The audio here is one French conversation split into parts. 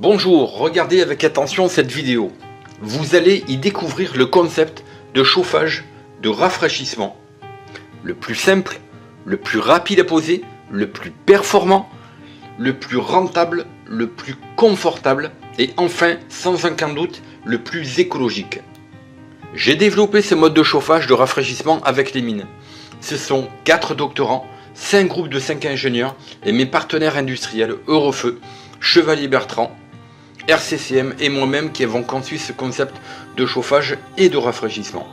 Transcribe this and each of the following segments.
Bonjour, regardez avec attention cette vidéo. Vous allez y découvrir le concept de chauffage de rafraîchissement. Le plus simple, le plus rapide à poser, le plus performant, le plus rentable, le plus confortable et enfin, sans aucun doute, le plus écologique. J'ai développé ce mode de chauffage de rafraîchissement avec les mines. Ce sont 4 doctorants, 5 groupes de 5 ingénieurs et mes partenaires industriels Eurofeu, Chevalier Bertrand, RCCM et moi-même qui avons conçu ce concept de chauffage et de rafraîchissement.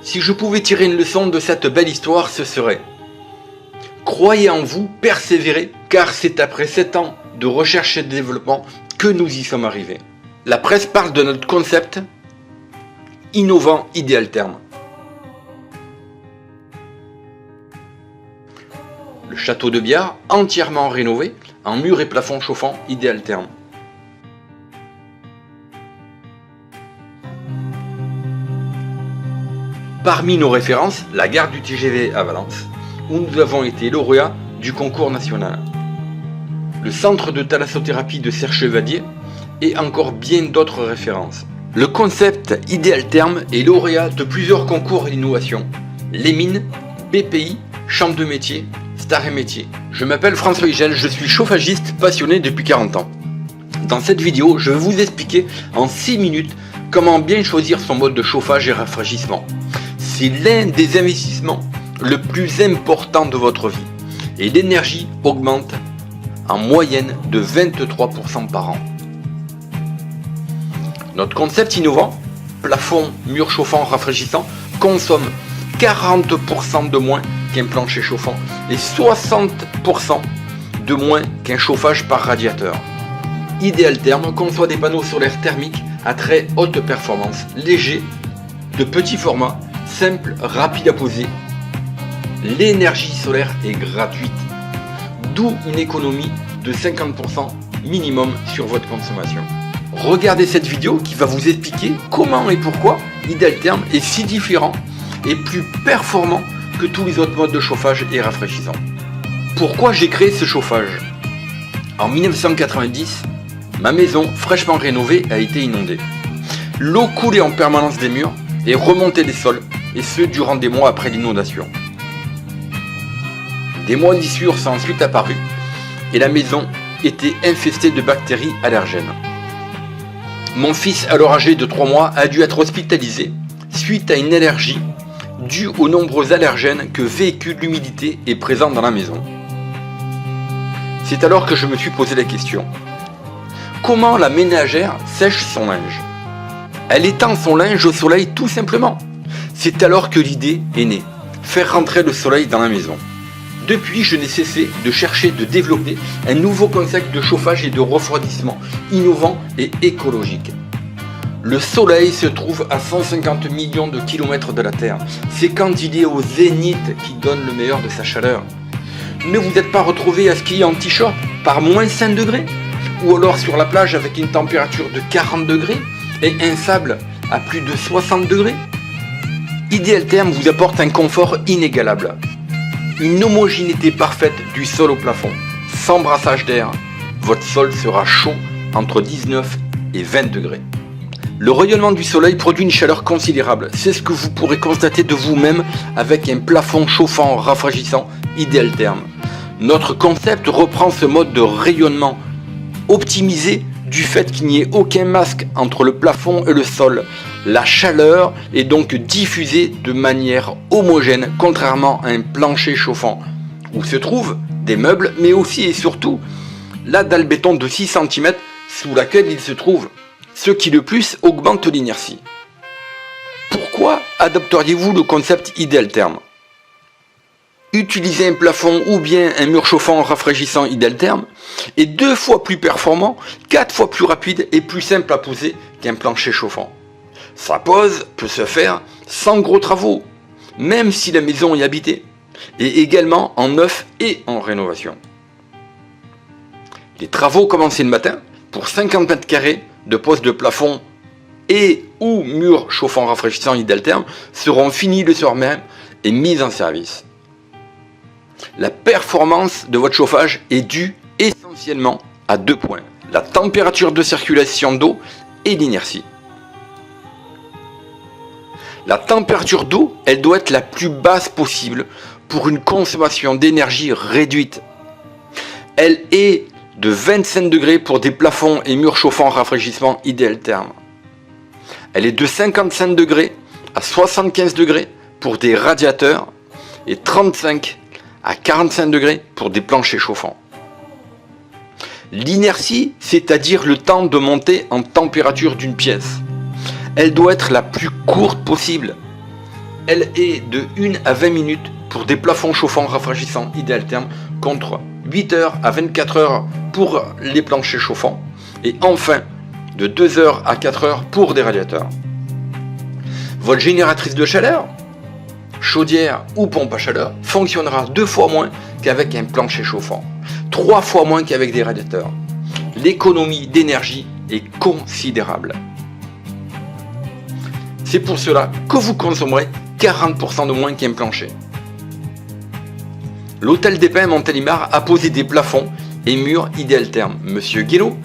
Si je pouvais tirer une leçon de cette belle histoire, ce serait: croyez en vous, persévérez, car c'est après 7 ans de recherche et de développement que nous y sommes arrivés. La presse parle de notre concept innovant Idealtherm. Le château de Biard, entièrement rénové, en murs et plafonds chauffants Idealtherm. Parmi nos références, la gare du TGV à Valence, où nous avons été lauréats du concours national. Le centre de thalassothérapie de Serre Chevalier et encore bien d'autres références. Le concept Idealtherm est lauréat de plusieurs concours d'innovation. Les mines, BPI, Chambre de métier, Star et métier. Je m'appelle François Higel, je suis chauffagiste passionné depuis 40 ans. Dans cette vidéo, je vais vous expliquer en 6 minutes comment bien choisir son mode de chauffage et rafraîchissement. C'est l'un des investissements le plus important de votre vie et l'énergie augmente en moyenne de 23% par an. Notre concept innovant, plafond, mur chauffant, rafraîchissant, consomme 40% de moins qu'un plancher chauffant et 60% de moins qu'un chauffage par radiateur. Idealtherm conçoit des panneaux solaires thermiques à très haute performance, légers, de petit format, simple, rapide à poser. L'énergie solaire est gratuite, d'où une économie de 50% minimum sur votre consommation. Regardez cette vidéo qui va vous expliquer comment et pourquoi Idealtherm est si différent et plus performant que tous les autres modes de chauffage et rafraîchissant. Pourquoi j'ai créé ce chauffage? En 1990, ma maison fraîchement rénovée a été inondée. L'eau coulait en permanence des murs et remontait des sols, et ce durant des mois après l'inondation. Des moisissures sont ensuite apparues et la maison était infestée de bactéries allergènes. Mon fils, alors âgé de 3 mois, a dû être hospitalisé suite à une allergie due aux nombreux allergènes que véhicule l'humidité et présente dans la maison. C'est alors que je me suis posé la question: comment la ménagère sèche son linge? Elle étend son linge au soleil tout simplement. C'est alors que l'idée est née: faire rentrer le soleil dans la maison. Depuis, je n'ai cessé de chercher de développer un nouveau concept de chauffage et de refroidissement innovant et écologique. Le soleil se trouve à 150 millions de kilomètres de la Terre. C'est quand il est au zénith qu'il donne le meilleur de sa chaleur. Ne vous êtes pas retrouvé à skier en t-shirt par moins 5 degrés? Ou alors sur la plage avec une température de 40 degrés et un sable à plus de 60 degrés? Idealtherm vous apporte un confort inégalable. Une homogénéité parfaite du sol au plafond. Sans brassage d'air, votre sol sera chaud entre 19 et 20 degrés. Le rayonnement du soleil produit une chaleur considérable. C'est ce que vous pourrez constater de vous-même avec un plafond chauffant rafraîchissant Idealtherm. Notre concept reprend ce mode de rayonnement optimisé du fait qu'il n'y ait aucun masque entre le plafond et le sol. La chaleur est donc diffusée de manière homogène, contrairement à un plancher chauffant, où se trouvent des meubles, mais aussi et surtout la dalle béton de 6 cm sous laquelle il se trouve, ce qui de plus augmente l'inertie. Pourquoi adopteriez-vous le concept Idealtherm? Utiliser un plafond ou bien un mur chauffant rafraîchissant Idealtherm est 2 fois plus performant, 4 fois plus rapide et plus simple à poser qu'un plancher chauffant. Sa pose peut se faire sans gros travaux, même si la maison est habitée, et également en neuf et en rénovation. Les travaux commencés le matin pour 50 mètres carrés de pose de plafond et ou mur chauffant rafraîchissant Idealtherm seront finis le soir même et mis en service. La performance de votre chauffage est due essentiellement à 2 points. la température de circulation d'eau et l'inertie. La température d'eau, elle doit être la plus basse possible pour une consommation d'énergie réduite. Elle est de 25 degrés pour des plafonds et murs chauffants rafraîchissement idéal-terme. Elle est de 55 degrés à 75 degrés pour des radiateurs et 35 à 45 degrés pour des planchers chauffants. L'inertie, c'est-à-dire le temps de monter en température d'une pièce. Elle doit être la plus courte possible. Elle est de 1 à 20 minutes pour des plafonds chauffants rafraîchissants idéal-terme contre 8 heures à 24 heures pour les planchers chauffants et enfin de 2 heures à 4 heures pour des radiateurs. Votre génératrice de chaleur, chaudière ou pompe à chaleur fonctionnera 2 fois moins qu'avec un plancher chauffant, 3 fois moins qu'avec des radiateurs. L'économie d'énergie est considérable. C'est pour cela que vous consommerez 40% de moins qu'un plancher. L'hôtel des Pins Montélimar a posé des plafonds et murs idéal-terme. Monsieur Guélo,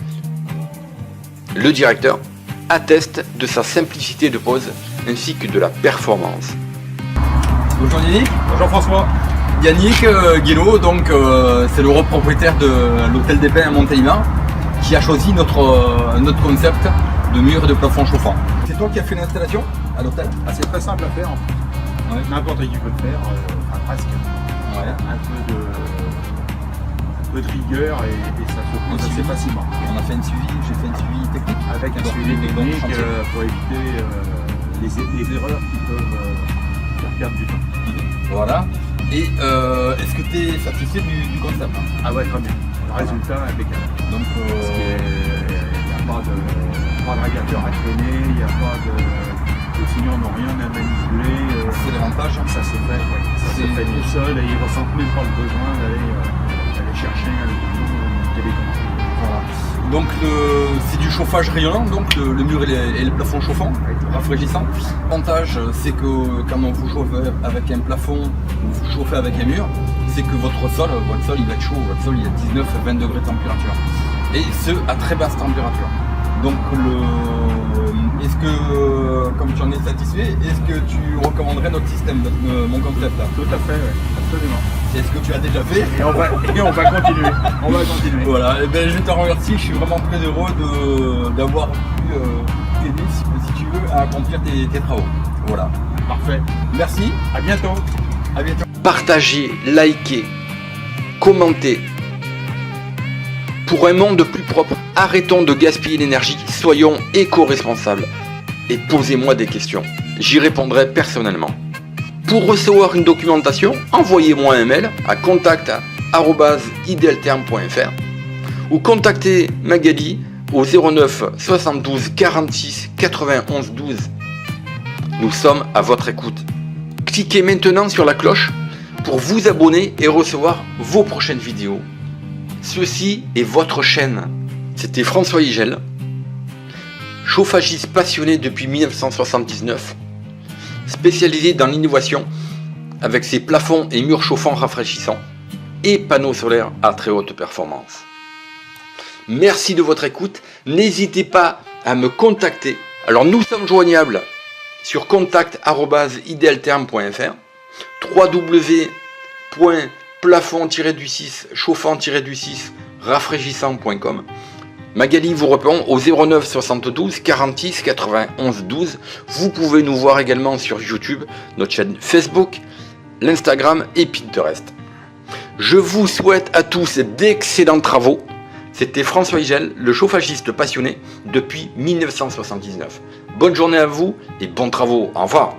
le directeur, atteste de sa simplicité de pose ainsi que de la performance. Bonjour Yannick. Bonjour François. Yannick Guélo, donc c'est le propriétaire de l'hôtel des Pins à Montélimar qui a choisi notre concept de murs et de plafond chauffant. C'est toi qui as fait l'installation à l'hôtel? C'est très simple à faire en fait. Ouais. N'importe qui peut le faire, presque. Ouais. Un peu de rigueur et ça se pose assez facilement. On a fait j'ai fait un suivi technique. Avec un suivi technique pour éviter les erreurs qui peuvent faire perdre du temps. Voilà. Et est-ce que tu es satisfait du concept? Ah ouais, très bien. Le résultat est impeccable. Donc il n'y a pas de radiateur à traîner, il n'y a pas de... Les signaux n'ont rien à manipuler. C'est l'avantage. Ça se fait, ça se fait tout seul et ils ne ressentent même pas le besoin d'aller chercher une télécommande. Voilà. Donc c'est du chauffage rayonnant, donc le mur et le plafond chauffant, rafraîchissant. L'avantage c'est que quand on vous chauffe avec un plafond ou vous chauffez avec un mur, c'est que votre sol il va être chaud, votre sol il est à 19-20 degrés de température. Et ce à très basse température. Donc est-ce que, comme tu en es satisfait, est-ce que tu recommanderais notre système, mon concept là? Tout à fait, ouais, absolument. C'est ce que tu as déjà fait. Et on va continuer. On va continuer. Voilà, et ben, je te remercie, je suis vraiment très heureux d'avoir pu t'aider, si tu veux, à accomplir tes travaux. Voilà. Parfait. Merci. À bientôt. À bientôt. Partagez, likez, commentez. Pour un monde plus propre, arrêtons de gaspiller l'énergie, soyons éco-responsables. Et posez-moi des questions, j'y répondrai personnellement. Pour recevoir une documentation, envoyez-moi un mail à contact@idealterme.fr ou contactez Magali au 09 72 46 91 12. Nous sommes à votre écoute. Cliquez maintenant sur la cloche pour vous abonner et recevoir vos prochaines vidéos. Ceci est votre chaîne. C'était François Igel, chauffagiste passionné depuis 1979, spécialisé dans l'innovation avec ses plafonds et murs chauffants rafraîchissants et panneaux solaires à très haute performance. Merci de votre écoute. N'hésitez pas à me contacter. Alors nous sommes joignables sur contact@idealterme.fr, www.plafond-6 chauffant-6 rafraîchissant.com. Magali vous répond au 09 72 46 91 12. Vous pouvez nous voir également sur YouTube, notre chaîne Facebook, l'Instagram et Pinterest. Je vous souhaite à tous d'excellents travaux. C'était François Igel, le chauffagiste passionné depuis 1979. Bonne journée à vous et bons travaux. Au revoir.